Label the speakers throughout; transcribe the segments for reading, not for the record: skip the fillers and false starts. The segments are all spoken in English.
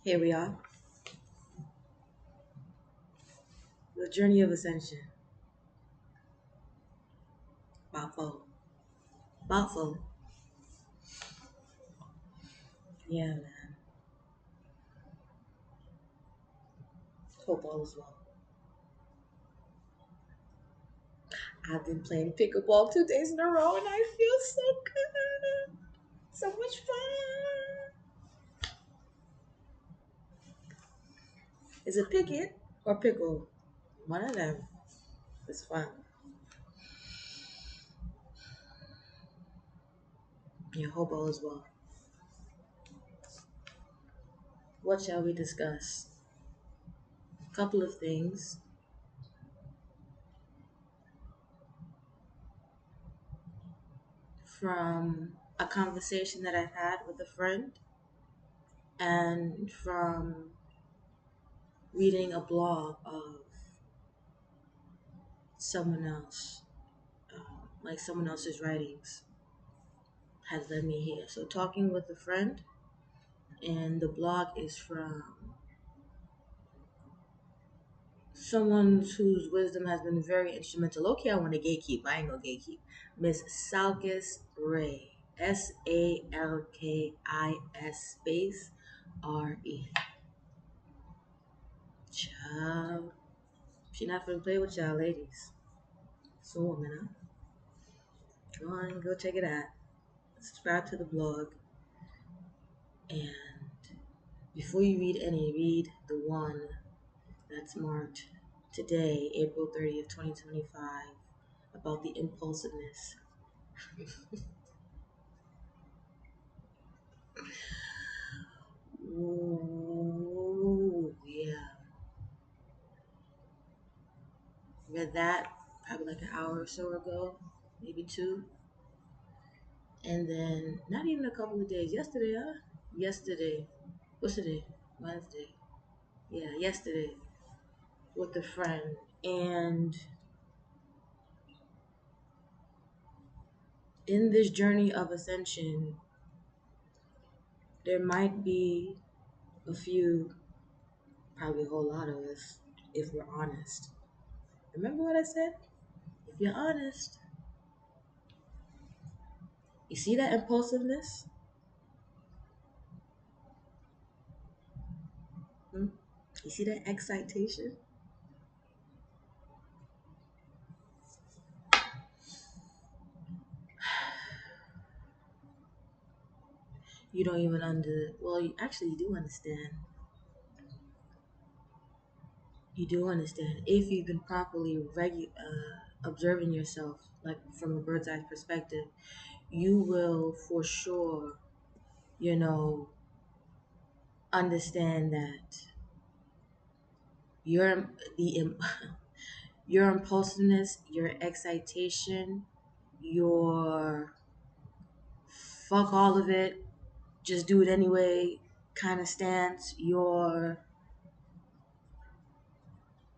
Speaker 1: Here we are. The Journey of Ascension. About four. Yeah, man. Hope all is well. I've been playing pickleball 2 days in a row and I feel so good. So much fun. Is it picket or pickle? One of them. It's fun. Yeah, hope all is well. What shall we discuss? A couple of things. From a conversation that I've had with a friend and from reading a blog of someone else, like someone else's writings, has led me here. So, talking with a friend, and the blog is from someone whose wisdom has been very instrumental. Okay, I want to gatekeep. I ain't gonna gatekeep. Miss Salkis Ray. SALKIS space RE. Child. She not finna play with y'all ladies. It's a woman, huh? Go on and go check it out. Subscribe to the blog. And before you read any, read the one that's marked today, April 30th, 2025, about the impulsiveness. Ooh, yeah. Read that probably like an hour or so ago, maybe two. And then, not even a couple of days, yesterday, huh? Yesterday. What's today? Wednesday. Yeah, yesterday with a friend. And in this journey of ascension, there might be a few, probably a whole lot of us, if we're honest. Remember what I said? If you're honest, you see that impulsiveness? Hmm? You see that excitation? You don't even well, you actually do understand. You do understand if you've been properly observing yourself, like from a bird's eye perspective. You will for sure, you know, understand that your the your impulsiveness, your excitation, your fuck all of it, just do it anyway kind of stance, your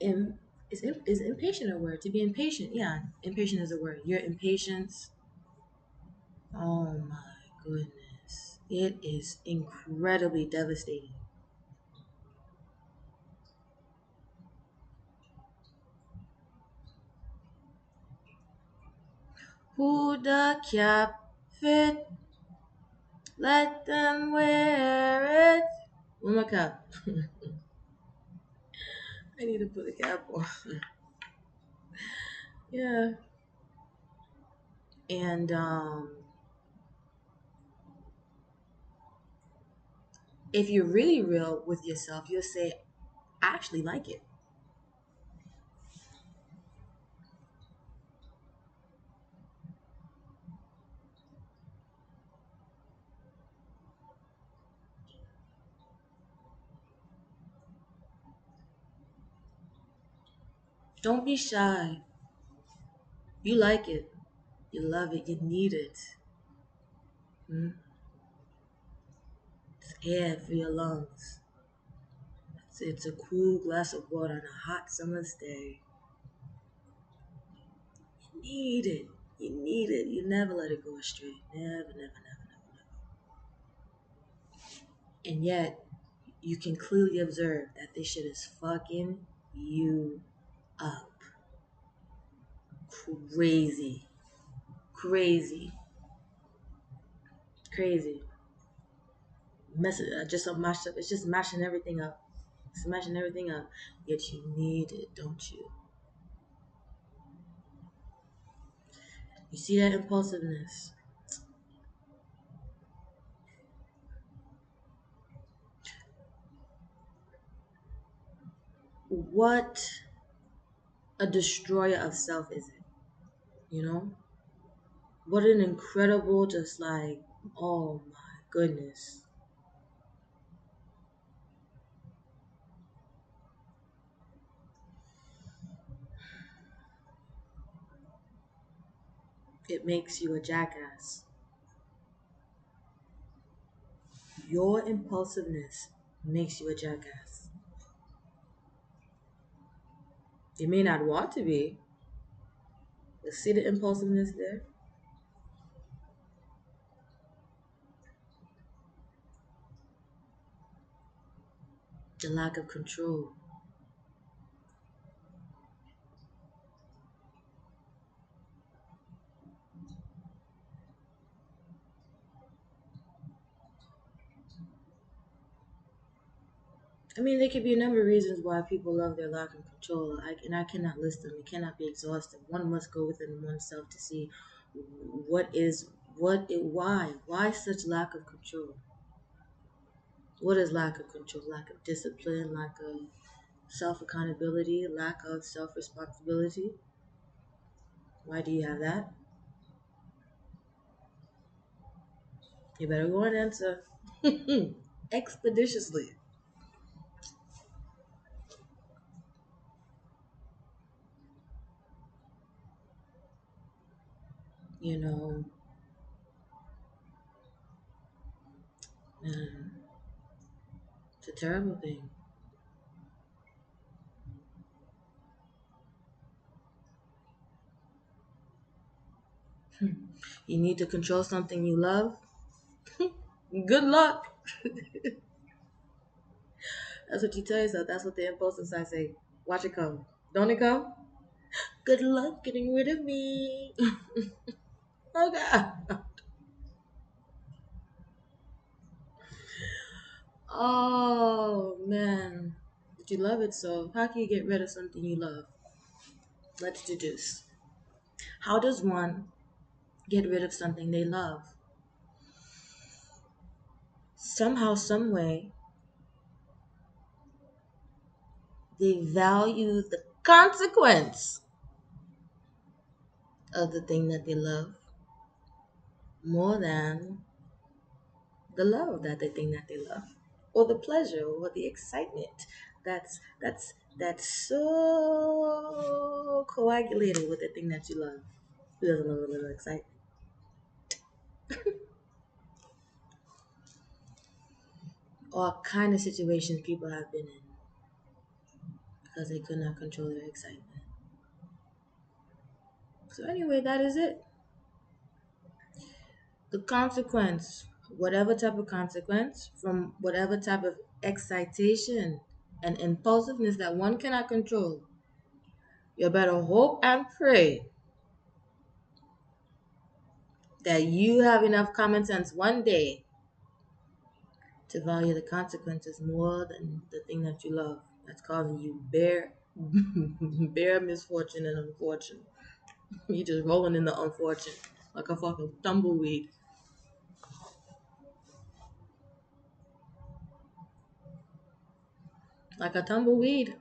Speaker 1: Im, is impatient a word? To be impatient, yeah, impatient is a word. Your impatience, oh my goodness, it is incredibly devastating. Who the cap fit? Let them wear it. Where's my cap? I need to put a cap on. Yeah. And if you're really real with yourself, you'll say, I actually like it. Don't be shy. You like it. You love it. You need it. Hmm? It's air for your lungs. It's a cool glass of water on a hot summer's day. You need it. You need it. You never let it go astray. Never, never, never, never, never. And yet, you can clearly observe that this shit is fucking you up. Crazy. Crazy. Crazy. Just a mash up. It's just mashing everything up. Smashing everything up. Yet you need it, don't you? You see that impulsiveness? What a destroyer of self is it? You know? What an incredible, just like, oh my goodness. It makes you a jackass. Your impulsiveness makes you a jackass. You may not want to be, but see the impulsiveness there? The lack of control. I mean, there could be a number of reasons why people love their lack of control, and I cannot list them. It cannot be exhaustive. One must go within oneself to see why such lack of control. What is lack of control? Lack of discipline, lack of self accountability, lack of self responsibility. Why do you have that? You better go and answer expeditiously. You know, man, it's a terrible thing. You need to control something you love. Good luck. That's what you tell yourself. That's what the impulse inside say. Watch it come. Don't it come? Good luck getting rid of me. Oh God. Oh man. But you love it so. How can you get rid of something you love? Let's deduce. How does one get rid of something they love? Somehow, some way, they value the consequence of the thing that they love more than the love that they think that they love, or the pleasure, or the excitement. That's so coagulated with the thing that you love. Who doesn't love a little excitement? All kind of situations people have been in because they could not control their excitement. So anyway, that is it. The consequence, whatever type of consequence from whatever type of excitation and impulsiveness that one cannot control, you better hope and pray that you have enough common sense one day to value the consequences more than the thing that you love that's causing you bare bare misfortune and unfortune. You just rolling in the unfortune like a fucking tumbleweed. Like a tumbleweed.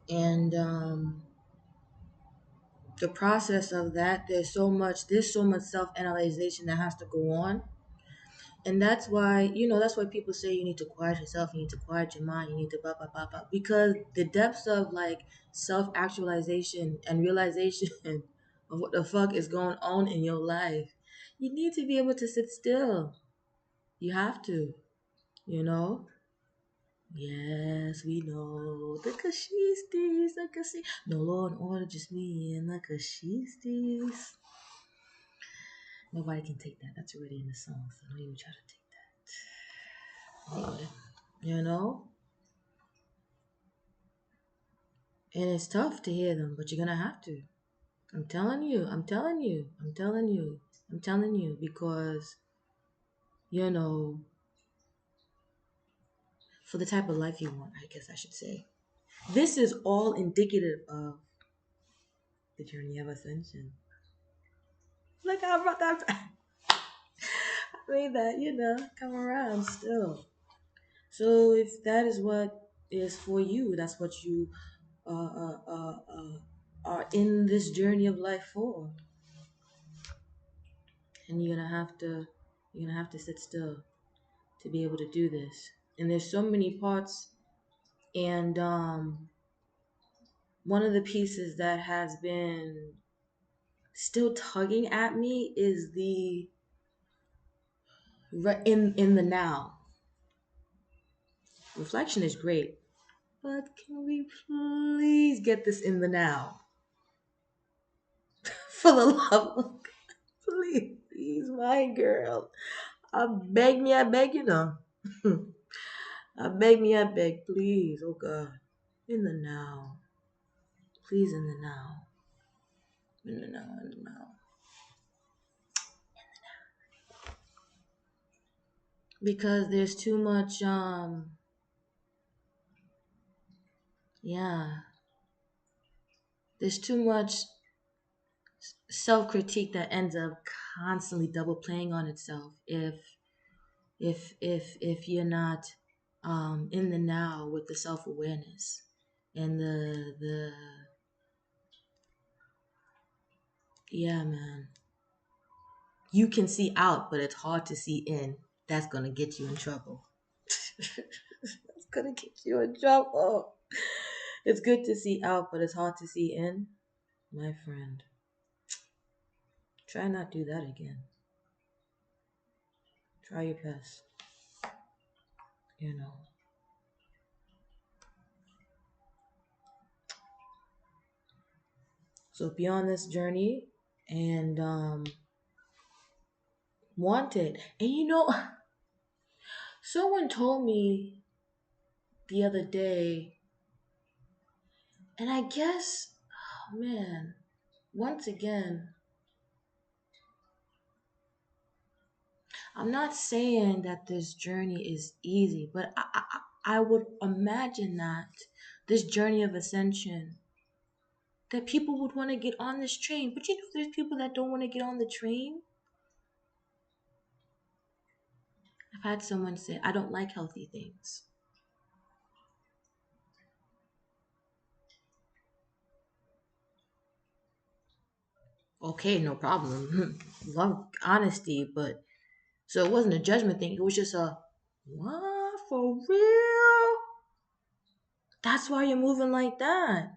Speaker 1: And the process of that, there's so much self-analyzation that has to go on. And that's why, that's why people say you need to quiet yourself, you need to quiet your mind, you need to blah blah blah blah. Because the depths of like self-actualization and realization of what the fuck is going on in your life, you need to be able to sit still. You have to, you know? Yes, we know the Kashistis, the Kashi. No law and order, just me and the Kashistis. Nobody can take that. That's already in the song, so don't even try to take that. You know? And it's tough to hear them, but you're gonna have to. I'm telling you, I'm telling you, I'm telling you, I'm telling you, because, you know, for the type of life you want, I guess I should say. This is all indicative of the journey of ascension. Look how I brought that. I made that, come around still. So if that is what is for you, that's what you are in this journey of life for, and you're gonna have to sit still to be able to do this. And there's so many parts, and one of the pieces that has been still tugging at me is the in the now. Reflection is great, but can we please get this in the now? For the love of God, please, my girl. I beg, I beg, please, oh God. In the now. Please, in the now. In the now, in the now. Because there's too much, yeah. There's too much self-critique that ends up constantly double playing on itself if you're not in the now with the self-awareness and the yeah, man. You can see out, but it's hard to see in. That's gonna get you in trouble. That's gonna get you in trouble. It's good to see out, but it's hard to see in. My friend, try not to do that again. Try your best. You know. So be on this journey and want it. And someone told me the other day, and I guess, oh man, once again, I'm not saying that this journey is easy, but I would imagine that this journey of ascension, that people would want to get on this train. But there's people that don't want to get on the train. I've had someone say, I don't like healthy things. Okay, no problem. Love honesty, but so it wasn't a judgment thing. It was just a, what, for real? That's why you're moving like that.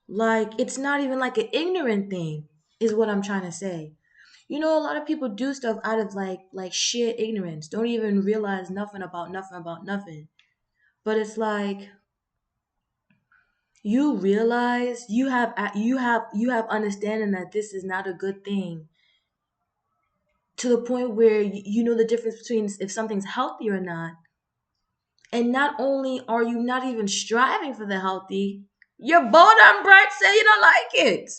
Speaker 1: Like, it's not even like an ignorant thing, is what I'm trying to say. A lot of people do stuff out of like sheer ignorance. Don't even realize nothing about nothing about nothing. But it's like you realize you have understanding that this is not a good thing, to the point where you know the difference between if something's healthy or not. And not only are you not even striving for the healthy, you're bold and bright say you don't like it.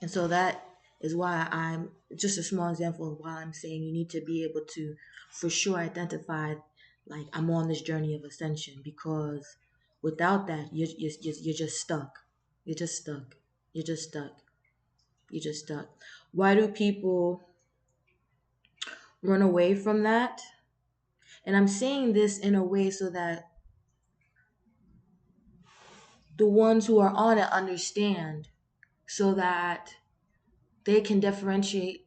Speaker 1: And so that is why I'm just a small example of why I'm saying you need to be able to for sure identify, like, I'm on this journey of ascension, because without that you're just stuck. You're just stuck. You're just stuck. You're just stuck. Why do people run away from that? And I'm saying this in a way so that the ones who are on it understand, so that they can differentiate,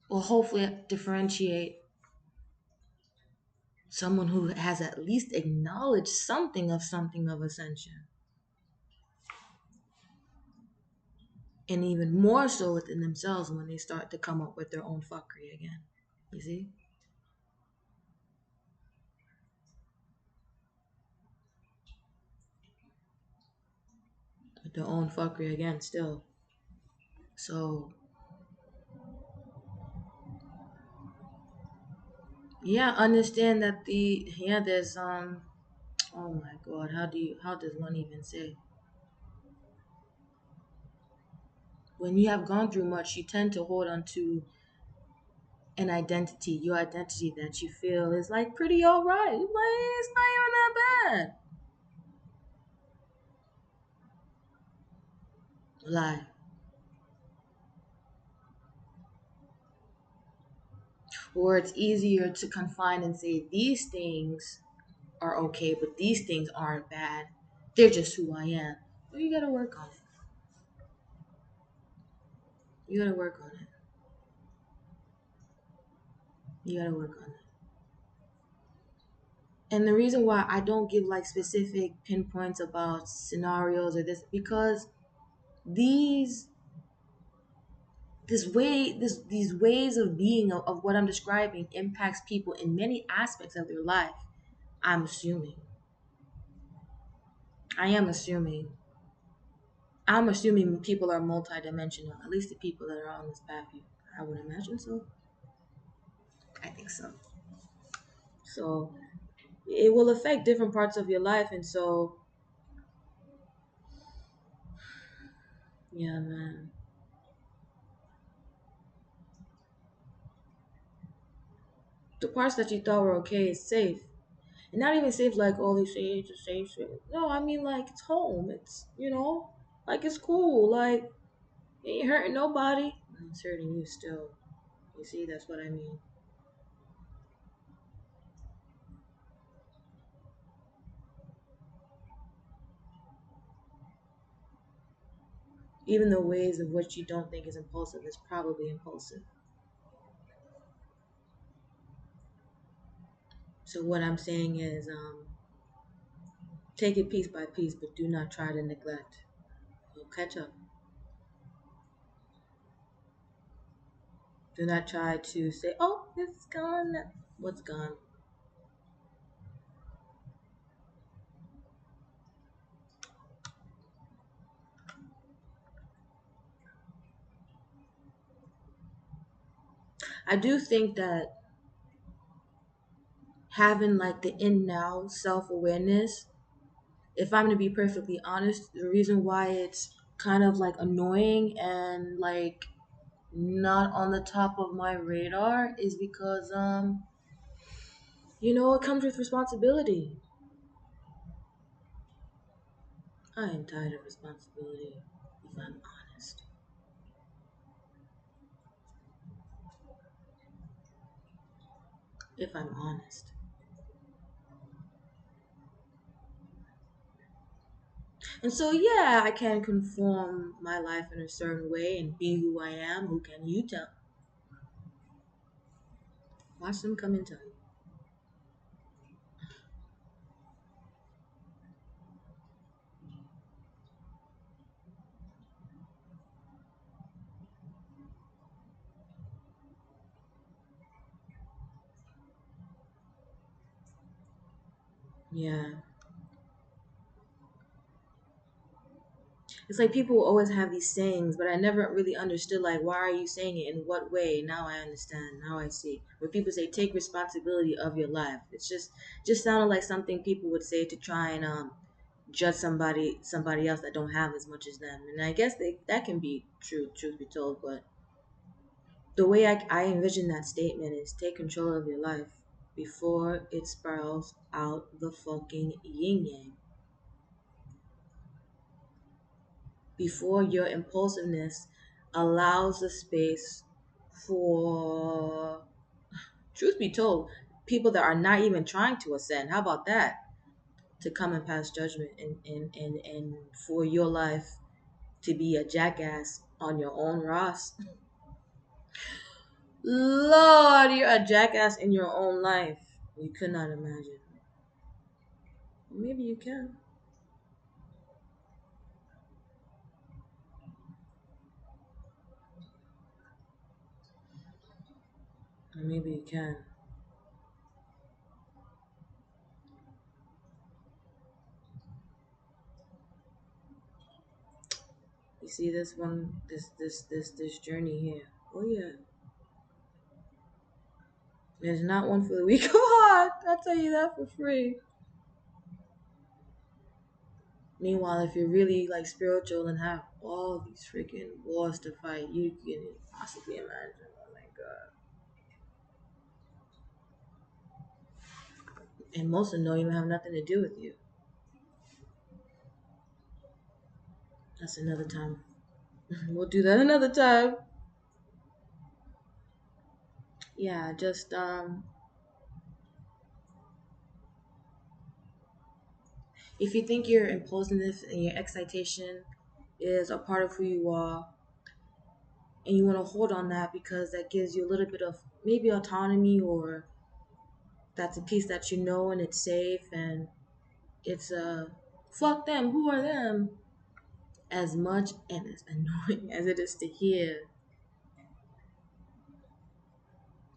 Speaker 1: or hopefully differentiate, someone who has at least acknowledged something of ascension. And even more so within themselves when they start to come up with their own fuckery again. You see? With their own fuckery again still. So yeah, understand that there's oh my god, how does one even say? When you have gone through much, you tend to hold on to an identity, your identity that you feel is like pretty alright. Like, it's not even that bad. Lie. Or it's easier to confine and say these things are okay, but these things aren't bad. They're just who I am. But you gotta work on it. You gotta work on it. You gotta work on it. And the reason why I don't give like specific pinpoints about scenarios or this, because these these ways of being of what I'm describing impacts people in many aspects of their life. I'm assuming. I am assuming. I'm assuming people are multidimensional. At least the people that are on this path. I would imagine so. I think so. So it will affect different parts of your life, and so yeah, man. The parts that you thought were okay is safe. And not even safe like, oh, they say it's a safe space. No, I mean like it's home. It's, like it's cool. Like it ain't hurting nobody. It's hurting you still. You see, that's what I mean. Even the ways of which you don't think is impulsive is probably impulsive. So what I'm saying is, take it piece by piece, but do not try to neglect. You'll catch up. Do not try to say, oh, it's gone. What's gone? I do think that having like the in now self awareness, if I'm to be perfectly honest, the reason why it's kind of like annoying and like not on the top of my radar is because it comes with responsibility. I am tired of responsibility, if I'm honest. If I'm honest. And so yeah, I can conform my life in a certain way and be who I am. Who can you tell? Watch them come and tell you. Yeah. It's like people always have these sayings, but I never really understood like why are you saying it in what way. Now I understand. Now I see. When people say take responsibility of your life, it's just sounded like something people would say to try and judge somebody else that don't have as much as them. And I guess that can be true, truth be told, but the way I envision that statement is take control of your life before it spirals out the fucking yin yang. Before your impulsiveness allows the space for, truth be told, people that are not even trying to ascend. How about that? to come and pass judgment, and for your life to be a jackass on your own, Ross. Lord, you're a jackass in your own life. You could not imagine. Maybe you can. Or maybe you can. You see this one, this journey here. Oh yeah. There's not one for the weak of heart. I'll tell you that for free. Meanwhile, if you're really like spiritual and have all these freaking wars to fight, you can possibly imagine. Oh my god. And most of them don't even have nothing to do with you. That's another time. We'll do that another time. Yeah, just if you think your impulsiveness and your excitation is a part of who you are, and you want to hold on that because that gives you a little bit of maybe autonomy, or that's a piece that you know and it's safe, and it's fuck them, who are them, as much and as annoying as it is to hear,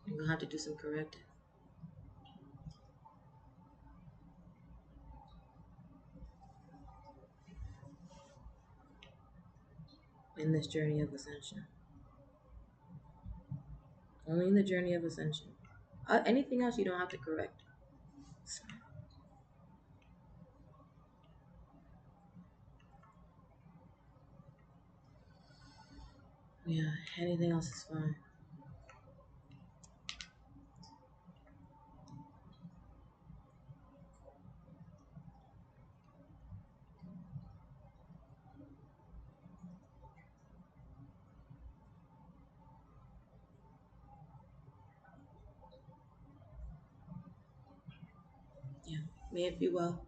Speaker 1: you're gonna have to do some correcting in this journey of ascension. Only in the journey of ascension. Anything else you don't have to correct. So, yeah, anything else is fine. Yeah, may it be well.